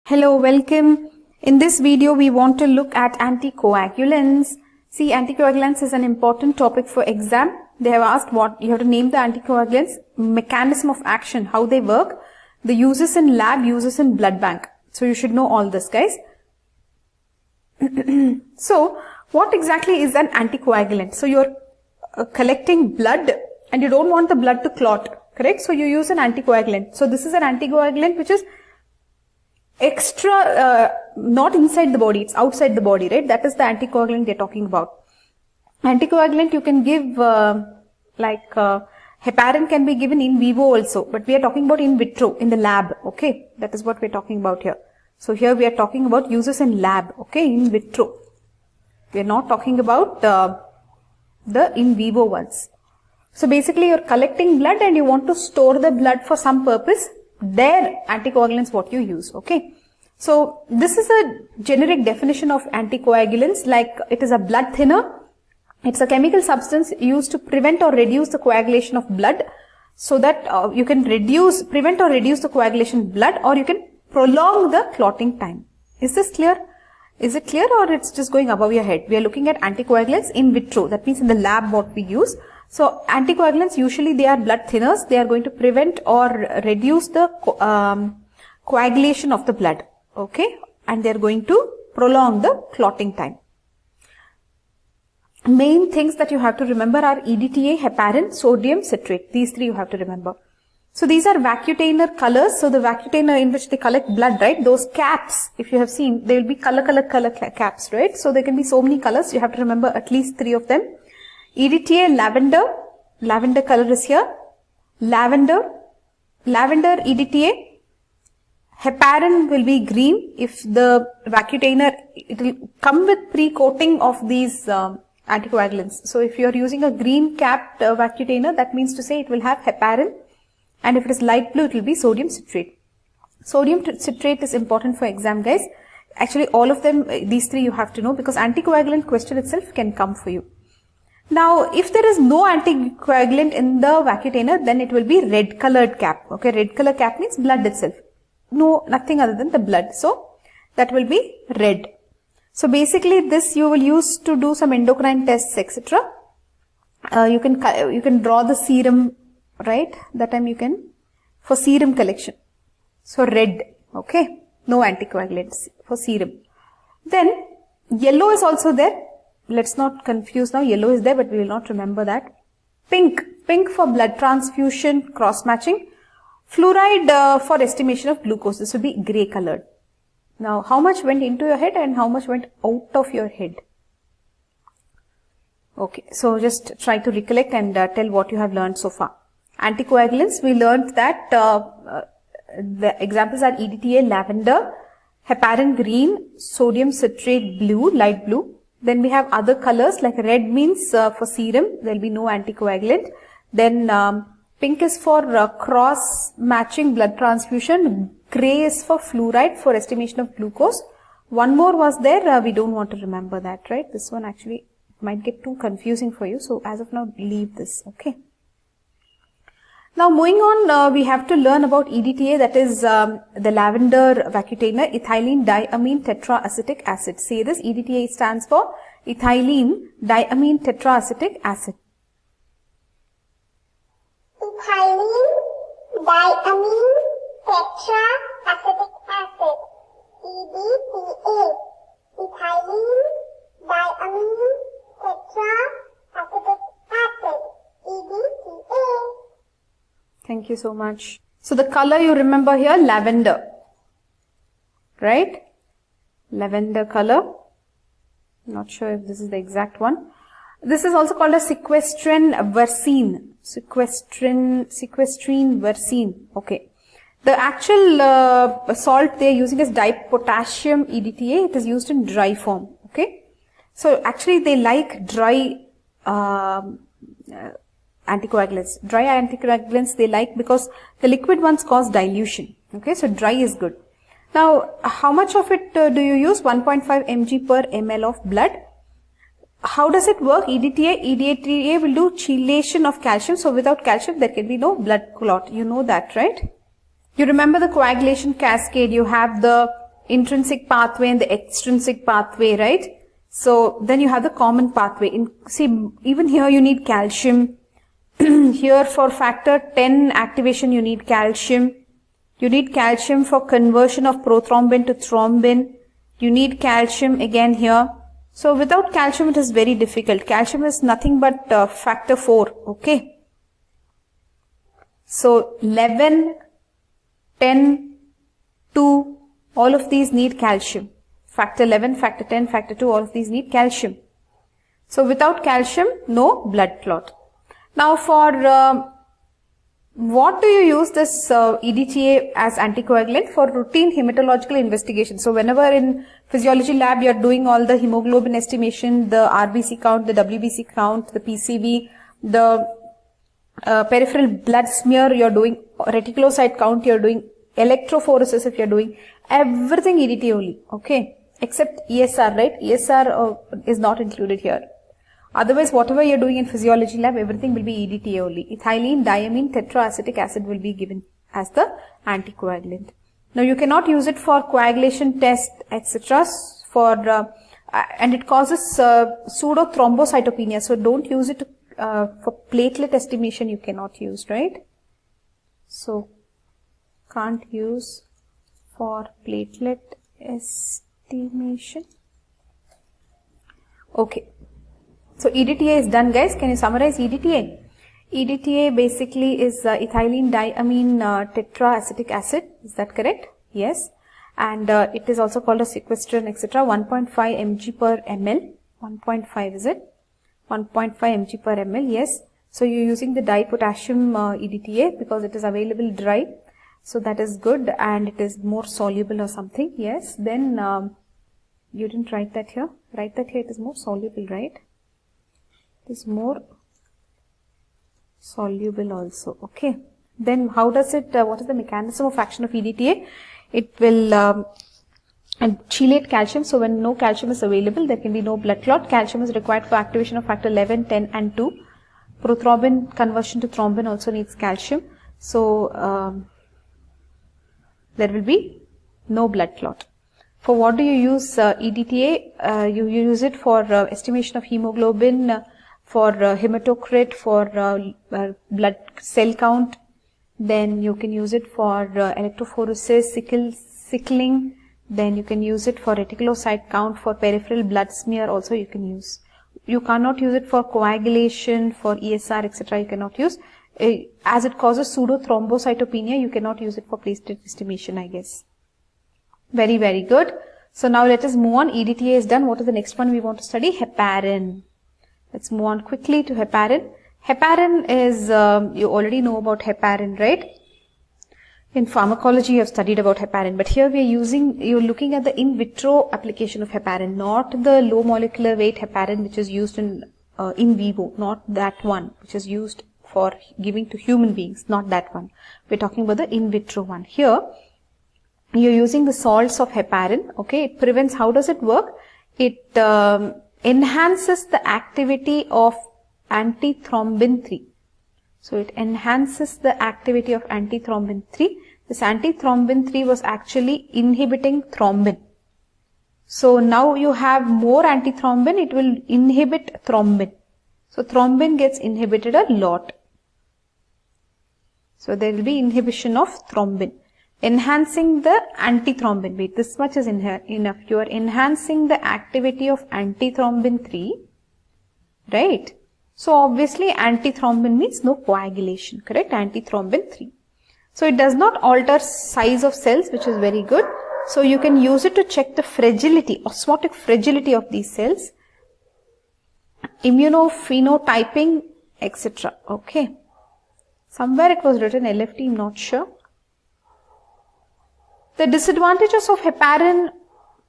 Hello, welcome. In this video, we want to look at anticoagulants. See, anticoagulants is an important topic for exam. They have asked what you have to name the anticoagulants, mechanism of action, how they work, the uses in lab, uses in blood bank. So you should know all this, guys. So, what exactly is an anticoagulant? So you're collecting blood and you don't want the blood to clot, correct? So you use an anticoagulant. So this is an anticoagulant which is extra, not inside the body, it's outside the body, right? That is the anticoagulant they're talking about. Anticoagulant you can give heparin can be given in vivo also, but we are talking about in vitro, in the lab, okay? That is what we're talking about here. So here we are talking about uses in lab, okay, in vitro. We are not talking about the in vivo ones. So basically you're collecting blood and you want to store the blood for some purpose. There, anticoagulants what you use, okay. So this is a generic definition of anticoagulants, like it is a blood thinner. It's a chemical substance used to prevent or reduce the coagulation of blood, so that you can prevent or reduce the coagulation of blood, or you can prolong the clotting time. Is this clear? Is it clear, or it's just going above your head? We are looking at anticoagulants in vitro, that means in the lab what we use. So anticoagulants, usually they are blood thinners. They are going to prevent or reduce the coagulation of the blood, okay, and they are going to prolong the clotting time. Main things that you have to remember are EDTA, heparin, sodium citrate. These three you have to remember. So these are vacutainer colors. So the vacutainer in which they collect blood, right? Those caps, if you have seen, they will be color caps, right? So there can be so many colors. You have to remember at least three of them. EDTA, lavender color is here. Lavender EDTA. Heparin will be green. If the vacutainer, it will come with pre-coating of these anticoagulants. So if you are using a green capped vacutainer, that means to say it will have heparin. And if it is light blue, it will be sodium citrate. Sodium citrate is important for exam, guys. Actually, all of them, these three you have to know, because anticoagulant question itself can come for you. Now, if there is no anticoagulant in the vacutainer, then it will be red colored cap. Okay, red color cap means blood itself. No, nothing other than the blood. So, that will be red. So, basically this you will use to do some endocrine tests, etc. You can draw the serum, right? That time you can, for serum collection. So, red, okay. No anticoagulants for serum. Then, yellow is also there. Let's not confuse now. Yellow is there, but we will not remember that. Pink for blood transfusion, cross-matching. Fluoride for estimation of glucose. This will be grey colored. Now, how much went into your head and how much went out of your head? Okay, so just try to recollect and tell what you have learned so far. Anticoagulants, we learned that the examples are EDTA, lavender, heparin green, sodium citrate blue, light blue. Then we have other colors, like red means for serum, there will be no anticoagulant. Then pink is for cross-matching blood transfusion. Grey is for fluoride for estimation of glucose. One more was there, we don't want to remember that, right? This one actually might get too confusing for you. So as of now, leave this, okay? Now moving on, we have to learn about EDTA, that is the lavender vacutainer, ethylene diamine tetraacetic acid. Say this, EDTA stands for ethylene diamine tetraacetic acid. Ethylene diamine tetraacetic acid, EDTA. Ethylene diamine tetraacetic acid, EDTA. Thank you so much. So the color you remember here, lavender, right? Lavender color. Not sure if this is the exact one. This is also called a sequestrin versene. Sequestrin versene. Okay. The actual salt they are using is dipotassium EDTA. It is used in dry form. Okay. So actually they like dry anticoagulants. Dry anticoagulants they like because the liquid ones cause dilution. Okay, so dry is good. Now, how much of it do you use? 1.5 mg per ml of blood. How does it work? EDTA will do chelation of calcium. So without calcium, there can be no blood clot. You know that, right? You remember the coagulation cascade. You have the intrinsic pathway and the extrinsic pathway, right? So then you have the common pathway. See, even here you need calcium. Here for factor 10 activation you need calcium. You need calcium for conversion of prothrombin to thrombin. You need calcium again here. So without calcium it is very difficult. Calcium is nothing but factor 4. Okay. So 11, 10, 2, all of these need calcium. Factor 11, factor 10, factor 2, all of these need calcium. So without calcium, no blood clot. Now for what do you use this EDTA as anticoagulant? For routine hematological investigation. So whenever in physiology lab you are doing all the hemoglobin estimation, the RBC count, the WBC count, the PCV, the peripheral blood smear you are doing, reticulocyte count you are doing, electrophoresis if you are doing, everything EDTA only, okay, except ESR, right? ESR is not included here. Otherwise, whatever you're doing in physiology lab, everything will be EDTA only. Ethylene diamine tetraacetic acid will be given as the anticoagulant. Now, you cannot use it for coagulation test, etc. And it causes pseudo thrombocytopenia. So, don't use it for platelet estimation. You cannot use, right? So, can't use for platelet estimation. Okay. So EDTA is done, guys. Can you summarize EDTA? EDTA basically is ethylene diamine tetraacetic acid. Is that correct? Yes. And it is also called a sequestrin, etc. 1.5 mg per ml. 1.5 is it? 1.5 mg per ml. Yes. So you're using the dipotassium EDTA because it is available dry. So that is good, and it is more soluble or something. Yes. Then you didn't write that here. Write that here. It is more soluble, right? It is more soluble also. Okay. Then how does it, what is the mechanism of action of EDTA? It will chelate calcium. So when no calcium is available, there can be no blood clot. Calcium is required for activation of factor 11, 10 and 2. Prothrombin conversion to thrombin also needs calcium. So there will be no blood clot. For what do you use EDTA? You use it for estimation of hemoglobin, for hematocrit, for blood cell count. Then you can use it for electrophoresis, sickling. Then you can use it for reticulocyte count, for peripheral blood smear also you can use. You cannot use it for coagulation, for ESR, etc. You cannot use. As it causes pseudo thrombocytopenia, you cannot use it for platelet estimation, I guess. Very, very good. So now let us move on. EDTA is done. What is the next one we want to study? Heparin. Let's move on quickly to heparin. Heparin is, you already know about heparin, right? In pharmacology, you have studied about heparin, but here we are you're looking at the in vitro application of heparin, not the low molecular weight heparin which is used in vivo, not that one which is used for giving to human beings, not that one. We're talking about the in vitro one. Here, you're using the salts of heparin, okay? It prevents, how does it work? It enhances the activity of antithrombin 3. So it enhances the activity of antithrombin 3. This antithrombin 3 was actually inhibiting thrombin. So now you have more antithrombin, it will inhibit thrombin. So thrombin gets inhibited a lot. So there will be inhibition of thrombin. Enhancing the antithrombin. Wait, this much is enough. You are enhancing the activity of antithrombin 3. Right? So obviously antithrombin means no coagulation. Correct? Antithrombin 3. So it does not alter size of cells, which is very good. So you can use it to check the fragility, osmotic fragility of these cells. Immunophenotyping, etc. Okay. Somewhere it was written LFT, I'm not sure. The disadvantages of heparin,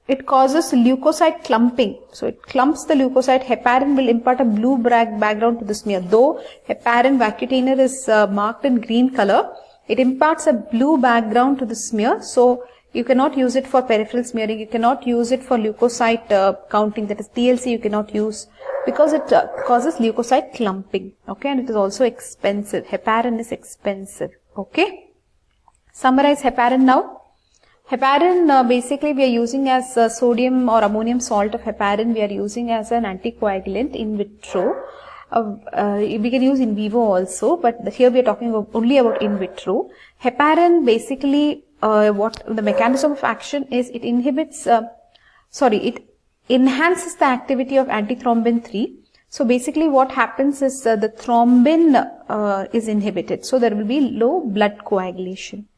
it causes leukocyte clumping. So it clumps the leukocyte. Heparin will impart a blue background to the smear. Though heparin Vacutainer is marked in green color, it imparts a blue background to the smear. So you cannot use it for peripheral smearing. You cannot use it for leukocyte counting, that is TLC you cannot use, because it causes leukocyte clumping. Okay, and it is also expensive. Heparin is expensive. Okay. Summarize heparin now. Heparin, basically we are using as sodium or ammonium salt of heparin, we are using as an anticoagulant in vitro. We can use in vivo also, but here we are talking only about in vitro. Heparin basically, what the mechanism of action is, it inhibits, it enhances the activity of antithrombin 3. So basically what happens is the thrombin is inhibited. So there will be low blood coagulation.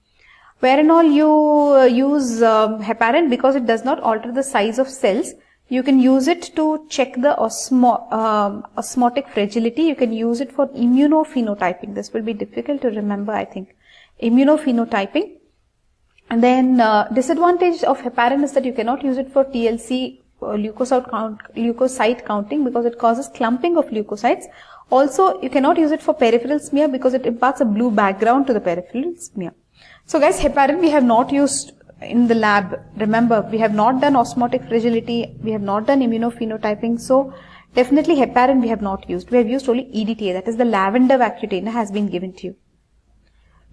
Where and all you use heparin, because it does not alter the size of cells, you can use it to check the osmotic fragility. You can use it for immunophenotyping. This will be difficult to remember, I think. Immunophenotyping. And then disadvantage of heparin is that you cannot use it for TLC leukocyte counting because it causes clumping of leukocytes. Also, you cannot use it for peripheral smear because it imparts a blue background to the peripheral smear. So guys, heparin we have not used in the lab. Remember, we have not done osmotic fragility, we have not done immunophenotyping. So definitely heparin we have not used. We have used only EDTA, that is the lavender Vacutainer has been given to you.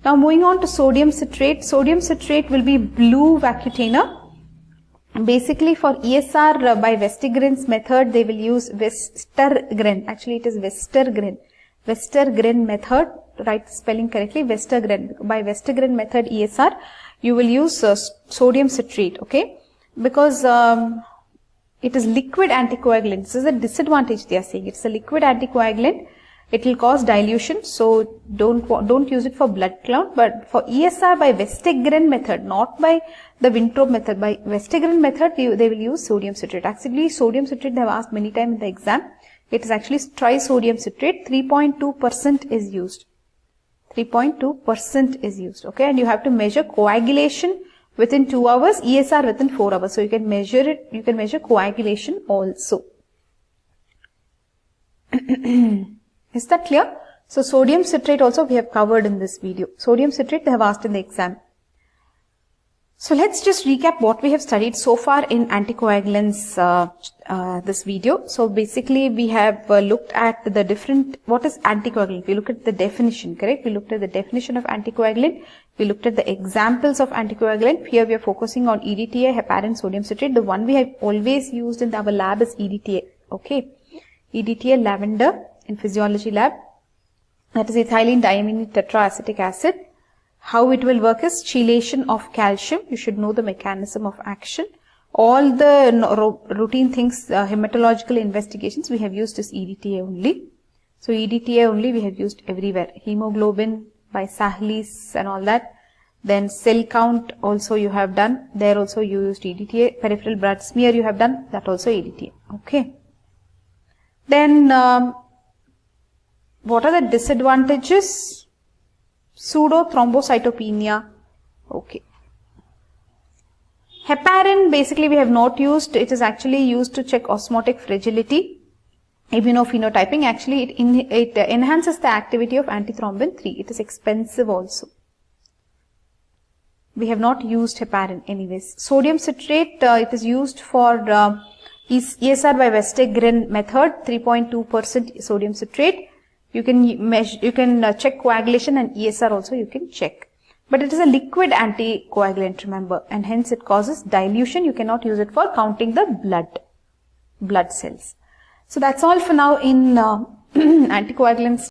Now moving on to sodium citrate. Sodium citrate will be blue Vacutainer. Basically for ESR by Westergren's method, they will use Westergren. Actually it is Westergren. Westergren method, write spelling correctly, Westergren. By Westergren method ESR, you will use sodium citrate, okay? Because it is liquid anticoagulant. This is a disadvantage they are saying. It's a liquid anticoagulant. It will cause dilution, so don't use it for blood clot. But for ESR by Westergren method, not by the Winthrop method, by Westergren method, they will use sodium citrate. Actually, sodium citrate they have asked many times in the exam. It is actually trisodium citrate. 3.2% is used. 3.2% is used. Okay, and you have to measure coagulation within 2 hours, ESR within 4 hours. So you can measure it. You can measure coagulation also. Is that clear? So sodium citrate also we have covered in this video. Sodium citrate they have asked in the exam. So let's just recap what we have studied so far in anticoagulants this video. So basically we have looked at the different, what is anticoagulant? We looked at the definition, correct? We looked at the definition of anticoagulant. We looked at the examples of anticoagulant. Here we are focusing on EDTA, heparin, sodium citrate. The one we have always used in our lab is EDTA, okay? EDTA lavender in physiology lab. That is ethylene diamine tetraacetic acid. How it will work is chelation of calcium. You should know the mechanism of action. All the routine things, hematological investigations, we have used this EDTA only. So EDTA only we have used everywhere. Hemoglobin by Sahlis and all that. Then cell count also you have done. There also you used EDTA. Peripheral blood smear you have done. That also EDTA. Okay. Then what are the disadvantages? Pseudo thrombocytopenia. Okay. Heparin basically we have not used. It is actually used to check osmotic fragility. Immunophenotyping, actually it enhances the activity of antithrombin 3. It is expensive also. We have not used heparin anyways. Sodium citrate, it is used for ESR by Westergren method, 3.2% sodium citrate. You can measure, you can check coagulation, and ESR also you can check. But it is a liquid anticoagulant, remember, and hence it causes dilution. You cannot use it for counting the blood cells. So that's all for now in anticoagulants.